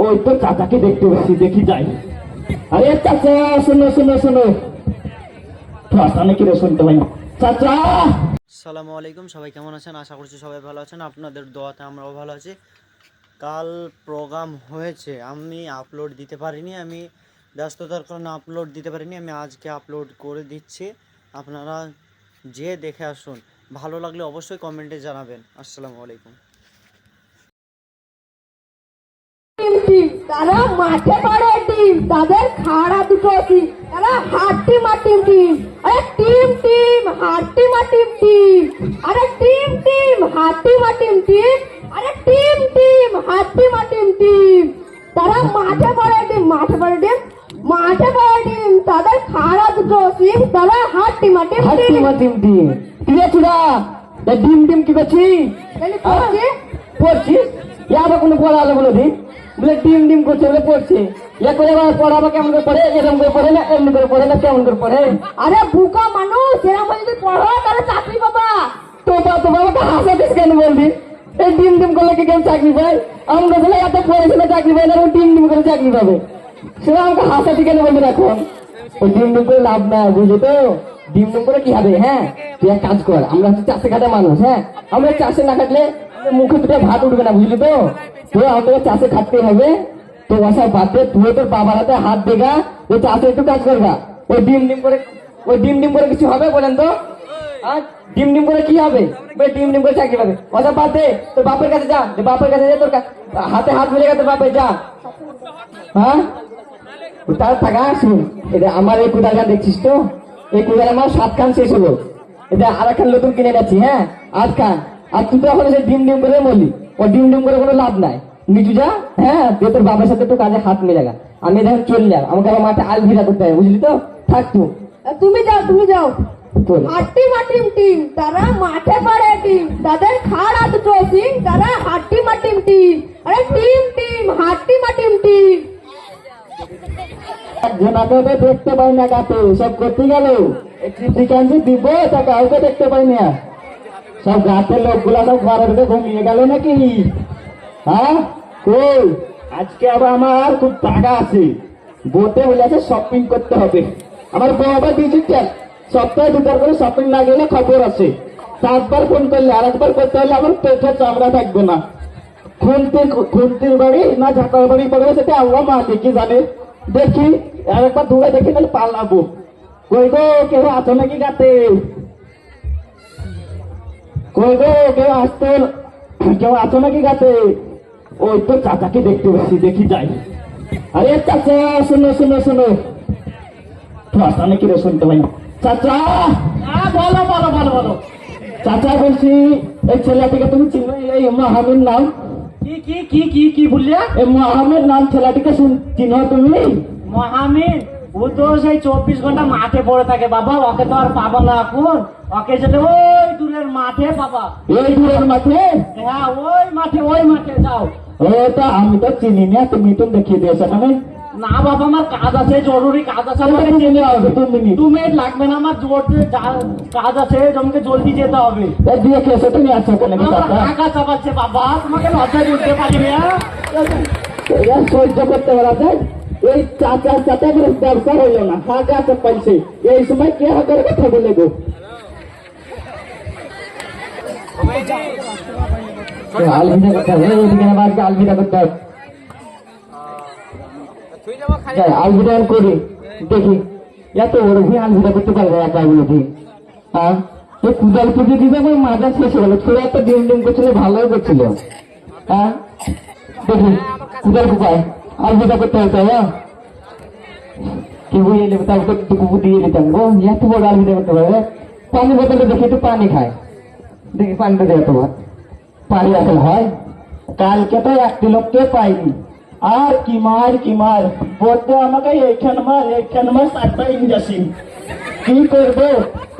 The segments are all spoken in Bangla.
ওই তো চাচাকে দেখতে পাচ্ছি, দেখি যাই। আরে চাচা শোনো শোনো শোনো, নাকি রে শুনতে পাই না। চাচা আসসালামু আলাইকুম, সবাই কেমন আছেন? আশা করছি সবাই ভালো আছেন। আপনাদের দোয়াতে আমরাও ভালো আছি। কাল প্রোগ্রাম হয়েছে, আমি আপলোড দিতে পারিনি, আমি ব্যস্ততার কারণে আপলোড দিতে পারিনি। আমি আজকে আপলোড করে দিচ্ছি, আপনারা যে দেখে আসুন। ভালো লাগলে অবশ্যই কমেন্টে জানাবেন। আসসালামু আলাইকুম। তারা মাঠে পড়ে টিম, তাদের খাড়া দুটো টিম, তারা হাড্ডি মাটিম টিম। আরে টিম টিম হাড্ডি মাটিম টিম, আরে টিম টিম হাড্ডি মাটিম টিম, আরে টিম টিম হাড্ডি মাটিম টিম। তারা মাঠে পড়ে টিম, মাঠে পড়ে টিম, মাঠে পড়ে টিম, তাদের খাড়া দুটো টিম, তারা হাড্ডি মাটিম টিম। টিম টিম কি রে চুড়া, ডিম ডিম কি করছিস? পড়ছিস? আবার কোনো পড়া আলো বলে দিন, বলে ডিম ডিম করছে বলে পড়ছে। ইয়া করে আবার পড়াবা কেমন করে পড়ে? এরকম করে পড়ে না, এমনি করে পড়ে না, কেমন করে পড়ে? আরে বুকা মানুষ, এরকম যদি পড়ো তাহলে চাকরি পাবা। তো বাবাকে হাসাতিস কেন বলবি? এই ডিম ডিম করলে কি কেউ চাকরি পায়? আমরা বলে এত পড়েছিল চাকরি পায় না, ও ডিম ডিম করে চাকরি পাবে। সেটা আমাকে হাসাতি কেন বলবি? এখন ওই ডিম ডিম করে লাভ না, বুঝলি তো? ডিম ডিম করে কি হবে? হ্যাঁ তুই এক কাজ কর, আমরা হচ্ছে চাষে খাটা মানুষ। হ্যাঁ আমরা চাষে না খাটলে মুখে দুটো ভাত উঠবে না, বুঝলি তো? তো আমাদের চাষে খাটতে হবে। তো ওসব বাদ দে, তুই তোর বাবার হাতে হাত দেগা, ওই চাষে একটু কাজ করবা। ওই ডিম ডিম করে কিছু হবে বলেন তো? ডিম ডিম করে কি হবে? ডিম ডিম করে চাকরি পাবে। ওসব বাদ দে, তোর বাপের কাছে যা, বাপের কাছে যা, তোর হাতে হাত মিলে গেছে বাপের, যা। হ্যাঁ তার থাকা শুন, এটা আমার এই কুদাল গান দেখছিস তো? এই কুদাল আমার 7 খান শেষ হলো, এটা আর একখান নতুন কিনে গেছি। হ্যাঁ 8 খান। আর তুই তো এখন সেই ডিম ডিম করে বললি, ও ডিম ডিম করে কোনো লাভ নাই। নিচু যা, হ্যাঁ তুই তোর বাবার সাথে একটু কাজে হাত মিলে গা। আমি এখন চলে যাও, আমাকে আবার মাঠে আল ভিড়া করতে হবে, বুঝলি তো? থাক তুই। তুমি যাও, তুমি যাও। হাড্ডি মাটিম টিম, তারা মাঠে পড়ে টিম, তাদের খাড়া দুটো টিম, তারা হাড্ডি মাটিম টিম। আরে টিম টিম হাড্ডি মাটিম টিম। একজনাকে দেখতে পাই না, কাতে সব করতে গেল চিকেন যে দিব তা কাউকে দেখতে পাই না। সব গাছের লোকগুলা সব ঘরের ভিতরে ঘুমিয়ে গেল নাকি? হ্যাঁ কই, আজকে আবার আমার খুব টাকা আছে, বোতে বলেছে শপিং করতে হবে। আমার বাবা ডিজিটাল, সপ্তাহে 2বার করে শপিং না গেলে খবর আছে। 7বার ফোন করলে আরেকবার করতে হলে আমার পেটের চামড়া থাকবে না। খুন্তির বাড়ি না ঝাঁটার বাড়ি পড়বে সেটা আল্লাহ মাকে কি জানে। দেখি আরেকবার দূরে দেখি, তাহলে পালাবো। কই গো কেউ আছো নাকি গাতে? কই গো কেউ আসতে, কেউ আছো নাকি গাতে? ওই তো চাচাকে দেখতে পাচ্ছি, দেখি যাই। আরে চাচা শোনো শোনো শোনো, আসা নাকি রে শুনতে পাই না। চাচা বলো বলো বলো বলো। চাচা বলছি, এই ছেলেটিকে তুমি চিনো? এই মহাবীর নাম কি কি কি কি কি বললে? এই মহাবীর নাম ছেলেটিকে চিনো তুমি? মহামিন, ও তো সেই 24 ঘন্টা মাঠে পড়ে থাকে বাবা, ওকে তো আর পাবো না এখন। ওকে যেতে ওই দূরের মাঠে বাবা। এই দূরের মাঠে? হ্যাঁ ওই মাঠে যাও। ওটা আমি তো চিনি না, তুমি তো দেখিয়ে দিয়েছো এখানে। না বাবা, আমার কাজ আছে, জরুরি কাজ আছে। আমাকে চিনে হবে 2 মিনিট। 2 মিনিট লাগবে না, আমার জোর কাজ আছে, আমাকে জলদি যেতে হবে। দিয়ে খেয়েছো তুমি? আছো ওখানে টাকা চাপাচ্ছে বাবা, তোমাকে লজ্জা দিতে পারি না। সহ্য করতে পারা যায়? এই চাচা করে ব্যবসা হইলো না, হাগা চাপাইছে। এই সময় কে হাগের কথা বলে গো? আলভিটা করতে হবে, এদিকে আবার আলভিটা করতে হবে। আলভিটা করি দেখি, এত বড় ভুই আলভিটা করতে পারবে একা বলে দিই। হ্যাঁ এই কুদাল পুজো দিবে, আমার মাজা শেষ হলো। ছোড়া একটা ডিম ডিম করছিল, ভালোই করছিল। হ্যাঁ দেখি কুদাল কুপায় আলভিটা করতে হতো। হ্যাঁ কি বুঝে নেবে, তারপর টুকু দিয়ে দিতাম গো। এত বড় আলভিটা করতে পারবে? পানি বোতলে দেখি একটু পানি খায়, দেখি পানিটা দেয় তোমার। পানি এখন হয়? কালকে তো 1 লোককে পাইনি। আর কি মার বলতে আমাকে এইখান মার 7টা ইঞ্জেকশন। কি করবো?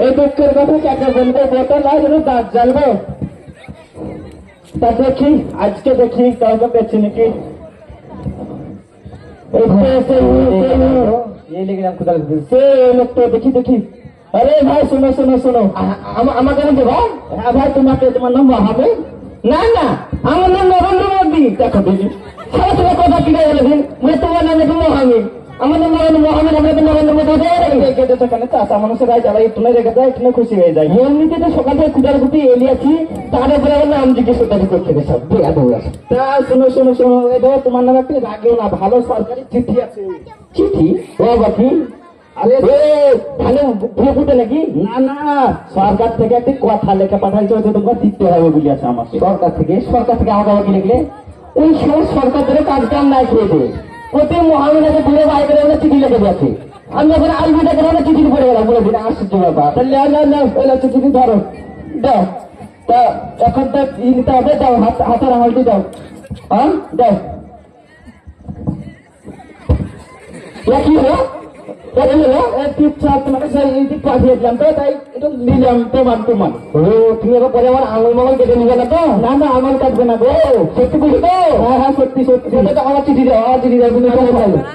এই দুঃখের কথা কাকে বলবো? বোতল আর দাঁত জ্বালবো। তা দেখি আজকে দেখি কাউকে পেয়েছি নাকি। দেখি দেখি। আরে ভাই শোনো শোনো শোনো, আমাকে ভাই। হ্যাঁ ভাই, তোমার নাম মহাবীর? না না আমার নাম নরেন্দ্র মোদী। দেখো দেখি সারা সারা কথা কি বলেছেন, তোমার নাম একটু মহামিদ, আমার নাম নরেন্দ্র মোহাম্মদ, আমরা তো নরেন্দ্র মোদী রেখে সেখানে চাষা মানুষেরা যারা একটু রেখে যায় একটু খুশি হয়ে যায়। এমনিতে তো সকাল থেকে কুটার কুটি এলিয়াছি, তারপরে আমার নাম জিজ্ঞেস করতে সব দৌড়াচ্ছে। তা শোনো শোনো শোনো, এই ধরো তোমার নামে একটা রাগেও না, ভালো সরকারি চিঠি আছে। চিঠি? ও বাকি আরে ভালো ভুলে ফুটে নাকি? না না, সরকার থেকে একটি কথা লেখা পাঠাইছে, হয়তো তোমার দিতে হবে বলে আছে আমাকে। সরকার থেকে? সরকার থেকে আমাকে আবার কি লিখলে? ওই সময় সরকার থেকে কাজ কাম নাই খেয়ে দেবে, প্রতি মহামেডাকে দূরে বাইরে ওরা চিঠি লিখে যাচ্ছে। আমি যখন আলবিটা করে ওরা চিঠি পড়ে গেলাম, বলে দিন আশ্চর্য ব্যাপার। তাহলে চিঠি ধরো, দাও। তা এখন তো ই নিতে হবে, দাও হাতের আঙুলটি দাও। হ্যাঁ দাও। কি হলো? তোমাকে পাঠিয়েছিলাম তো, তাই একটু নিলাম তোমার। ও তুমি এবার পরে আমার আঙুল মাঙল কেটে নিবে না তো? না না, আঙুল কাটবে না গো, সত্যি বুঝি তো? হ্যাঁ হ্যাঁ সত্যি সত্যি। তো আমার চিঠি দাও, আমার চিঠি দাও, তুমি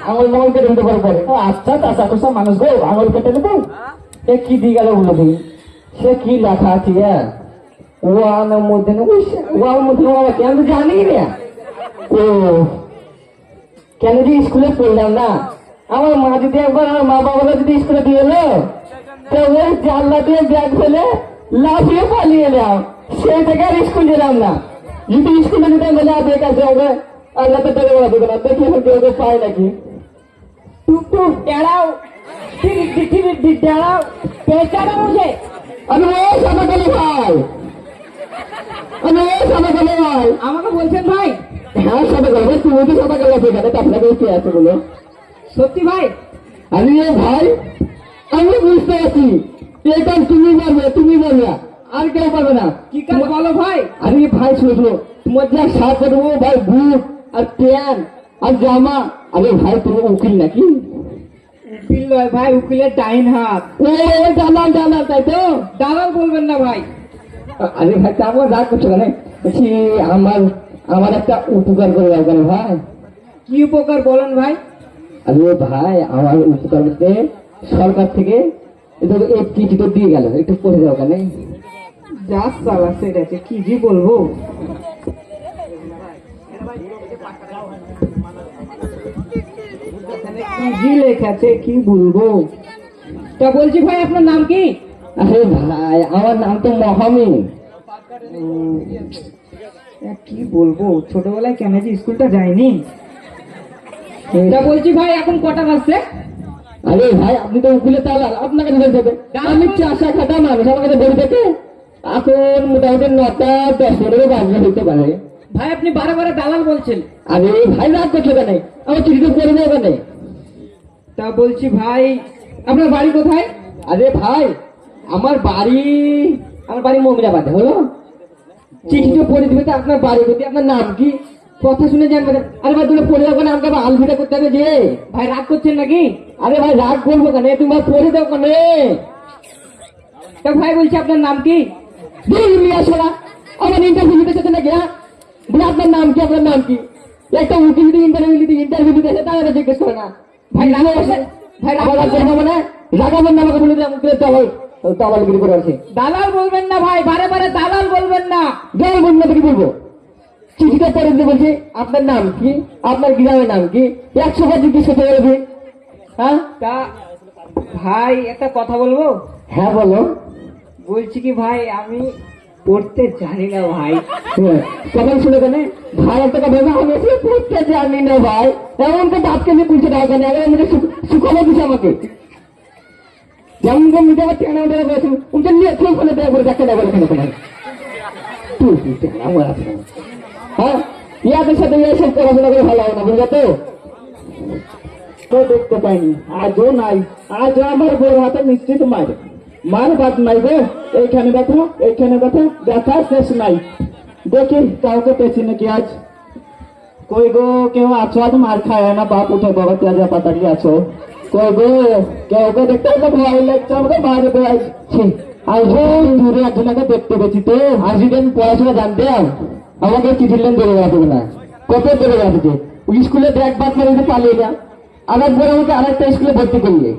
আঙুল মাঙল কেটে নিতে পারো পরে। আচ্ছা তাছা কোসা মানুষ গো, আঙুল কেটে নেবো? এ কি দিয়ে গেল বলো তুমি? সে কি লেখা আছে? ওয়ানের মধ্যে ওয়ার মধ্যে কেন জানি না। ও কেন যে স্কুলে পড়লাম না, আমার মা যদি একবার আমার মা বাবারা যদি স্কুলে দিয়ে এলো, তো ওই জানলা দিয়ে ব্যাগ ফেলে লাফিয়ে পালিয়ে এলাম, সেই থেকে আর স্কুল যেলাম না। যদি স্কুলে যেতে গেলে আদের কাছে হবে, আল্লাহ তো দেবে বলা দেবে না, দেখি এখন কেউ পায় নাকি। টুকটুক দাঁড়াও, দাঁড়াও, পেঁচানো মুঝে। আমি ও সাদাকালী ভাই, আমি ও সাদাকালী ভাই। আমাকে বলছেন ভাই? হ্যাঁ সাদাকালী ভাই, তুমি তো সাদাকালী আছে, এখানে আপনাকে কে আছে বলো? সত্যি ভাই? আমি ভাই, আমি বুঝতে পারছি এটা তুমি পারবে, তুমি পারবে, আর কেউ পারবে না। কি কাজ বলো ভাই? আরে ভাই শুনো, তোমার যা সাথে দেবো ভাই, বুট আর প্যান্ট আর জামা। আরে ভাই তুমি উকিল নাকি? উকিল নয় ভাই, উকিলের ডাইন হাত। ও জানাল জানাল, তাই তো? দালাল বলবেন না ভাই। আরে ভাই তা আমার রাগ করছো কেন? বলছি আমার একটা উপকার করে দাও কেন ভাই? কি উপকার বলেন ভাই? আরে ভাই আমার উপকার করতে সরকার থেকে এই চিঠি তো দিয়ে গেল, একটু পড়ে যাও কেন? যা সালা সেটাছে, কি জি বলবো। কি জি লেখাছে, কি বলবো। তা বলছি ভাই আপনার নাম কি? আরে ভাই আমার নাম তো মহামিদ। কি বলবো, ছোটবেলায় কেন যে স্কুলটা যায়নি। তা বলছি ভাই এখন কটা বাজছে? আরে ভাই আপনি তো উকিলে তাহলে আপনাকে ধরে দেবে, আমি চাষা খাটা মানুষ, আমার কাছে ধরে দেখে এখন মোটামুটি 9:10 বাজলে হইতে পারে। ভাই আপনি বারে বারে দালাল বলছেন। আরে ভাই রাগ করছো কেন? আমার চিঠিটা করে দেবো কেন? তা বলছি ভাই আপনার বাড়ি কোথায়? আরে ভাই আমার বাড়ি মমিরাবাদে হলো। চিঠিটা পড়ে দিবে তো আপনার বাড়ি প্রতি, আপনার নাম কি? কথা শুনে জানবেন। আরে ভাই তুমি পড়ে যাবো না, আমাকে আবার আলভিটা করতে হবে যে। ভাই রাগ করছেন নাকি? আরে ভাই রাগ করবো কেন, তুমি পড়ে দাও কেন? তা ভাই বলছি আপনার নাম কি? আসলা আমার ইন্টারভিউ দিতে চাচ্ছে নাকি? হ্যাঁ আপনার নাম কি? আপনার নাম কি? একটা উকিল যদি ইন্টারভিউ দিতে আসে তাহলে জিজ্ঞেস করে না। ভাই রাগ আসে, ভাই রাগ করবো মানে রাগাবেন না, আমাকে বলে দিয়ে তাবালগিরি করে আছে। দালাল বলবেন না ভাই, বারে বারে দালাল বলবেন না। যাই বলবো না, কি বলবো? চিঠিটা পড়ে দিতে বলছি, আপনার নাম কি? আপনার গ্রামের নাম কি? 100 বার জিজ্ঞেস করতে বলবি। হ্যাঁ তা ভাই একটা কথা বলবো? হ্যাঁ বলো। বলছি কি ভাই আমি পড়তে জানি না ভাই। কখন শুনে কেন ভাই? একটা কথা বলবো, আমি আসলে পড়তে জানি না ভাই, এমন তো বাপকে নিয়ে পুলিশে দেওয়া কেন? আমাকে সুখবর দিচ্ছে আমাকে, যেমন মিটে আবার টেনা উঠে গেছে, উঠে নিয়ে তুই ফোনে দেওয়া করে দেখে দেওয়া কেন তোমার তুই আমার আছে। হ্যাঁ ইয়াদের সাথে এসব পড়াশোনা করে ভালো হবে না, বুঝলো তো? তো দেখতে পাইনি, আজও নাই, আজ আমার বড় হাতে নিশ্চিত মার বাদ নাই গো। এইখানে ব্যথা, এইখানে ব্যথা, ব্যথা শেষ নাই। দেখি কাউকে পেয়েছি নাকি আজ। কই গো কেউ আছো? আজ মার খায় না, বাপ উঠে বাবা তেজা পাতাড়ি আছো। কই গো কেউ দেখতে ভয় লাগছে আমাকে, মারে বেড়াই আজ দূরে একজনকে দেখতে পেয়েছি তো। আজকে আমি পড়াশোনা জানতাম, আমাকে চিঠির লেন ধরে রাখবে না, কত ধরে রাখছে। ওই স্কুলে ব্যাগ বাদ মেরে পালিয়ে যা, আবার পরে আমাকে আরেকটা স্কুলে ভর্তি করলে।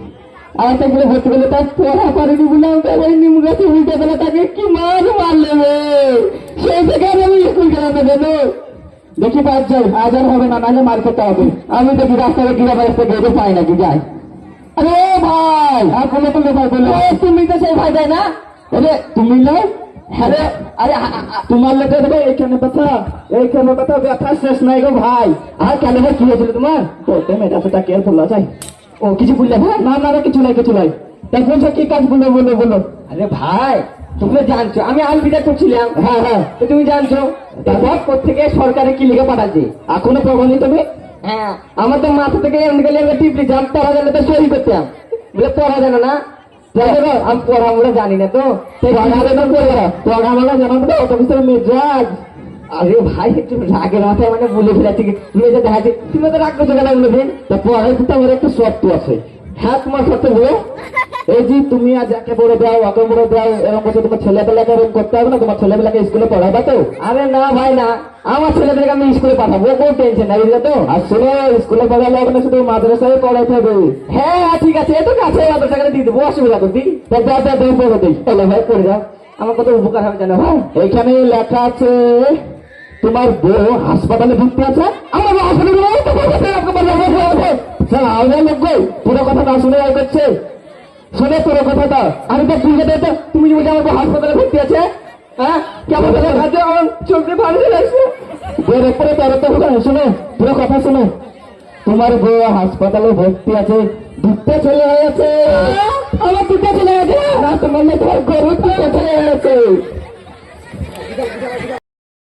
আর তাকে ভর্তি করলে তার পড়া পারেনি বলে আমাকে ওই নিম গাছে উল্টে দিলে তাকে কি মারলে রে। সেই থেকে আর আমি স্কুল গেলাম না কেন। দেখি বাদ যাই, আজ আর হবে না, নাহলে মার খেতে হবে। আমি দেখি রাস্তায় গিরা রাস্তা গেটে পাই নাকি যাই। আরে ও ভাই, আর কোনো কোনো ভাই বলে তুমি তো সেই ভাই তাই না? আরে তুমি না? আরে আরে তোমার লোকে দেবে এইখানে কথা ব্যথা শেষ নাই গো ভাই। আর কেন ভাই কি হয়েছিল তোমার? বলতে মেয়েটা সেটা কেয়ারফুল আছে। ও কিছু বললে ভাই? না না কিছু নাই। তাই বলছো কি কাজ বলো। আরে ভাই তুমি জানছো আমি আলবিদা করছিলাম। হ্যাঁ তো তুমি জানছো তারপর কোথেকে সরকারে কি লিখে পাঠাচ্ছে এখনো প্রবন্ধ তুমি? হ্যাঁ আমার তো মাথা থেকে এমনি গেলে টিপলি জাম পড়া জানলে তো সই করতাম। বলে পড়া জানো না? আমি পড়া আমরা জানি না তো পড়া আমরা জানো না অত কিছু মেজাজ। আরে ভাই একটু রাগের মাথায় মানে বলে ফেলাচ্ছি মেজে দেখাচ্ছি, তুমি তো রাগ করছো কেন বলে? তা পড়ার কিন্তু আমার একটা শর্ত আছে। হ্যাঁ তোমার শর্ত বলো। এই যে তুমি আজ একে বলে দাও ওকে বলে দাও এরকম করছে, তোমার ছেলেবেলাকে এরকম করতে হবে না? তোমার ছেলেবেলাকে স্কুলে পড়াবা তো? আরে না ভাই না, আমার ছেলেদেরকে আমি স্কুলে পাঠাবো, কোনো টেনশন নাই বুঝলে তো। আর শোনো স্কুলে পড়ালে হবে না, শুধু মাদ্রাসায় পড়াইতে হবে। হ্যাঁ ঠিক আছে, এত কাছে মাদ্রাসাকে দিয়ে দেবো, অসুবিধা করবি। পড়ে দিই তাহলে ভাই পড়ে যাও, আমার কত উপকার হবে জানো ভাই। এইখানে লেখা আছে তোমার বউ হাসপাতালে ভর্তি আছে। আমার হাসপাতালে পুরো কথা না শুনে যাই করছে। শোনে পুরো কথাটা আমি তো বুঝে দেয় তো, তুমি বুঝে আমার বউ হাসপাতালে ভর্তি আছে। হ্যাঁ কেমন আমার চলতে ভালো লাগছে। শোনো পুরো কথা শোনো, তোমার বউ হাসপাতালে ভর্তি আছে, দুটো ছেলে হয়েছে। আমার দুটো ছেলে আছে না? তোমার গরু দুটো ছেলে হয়েছে।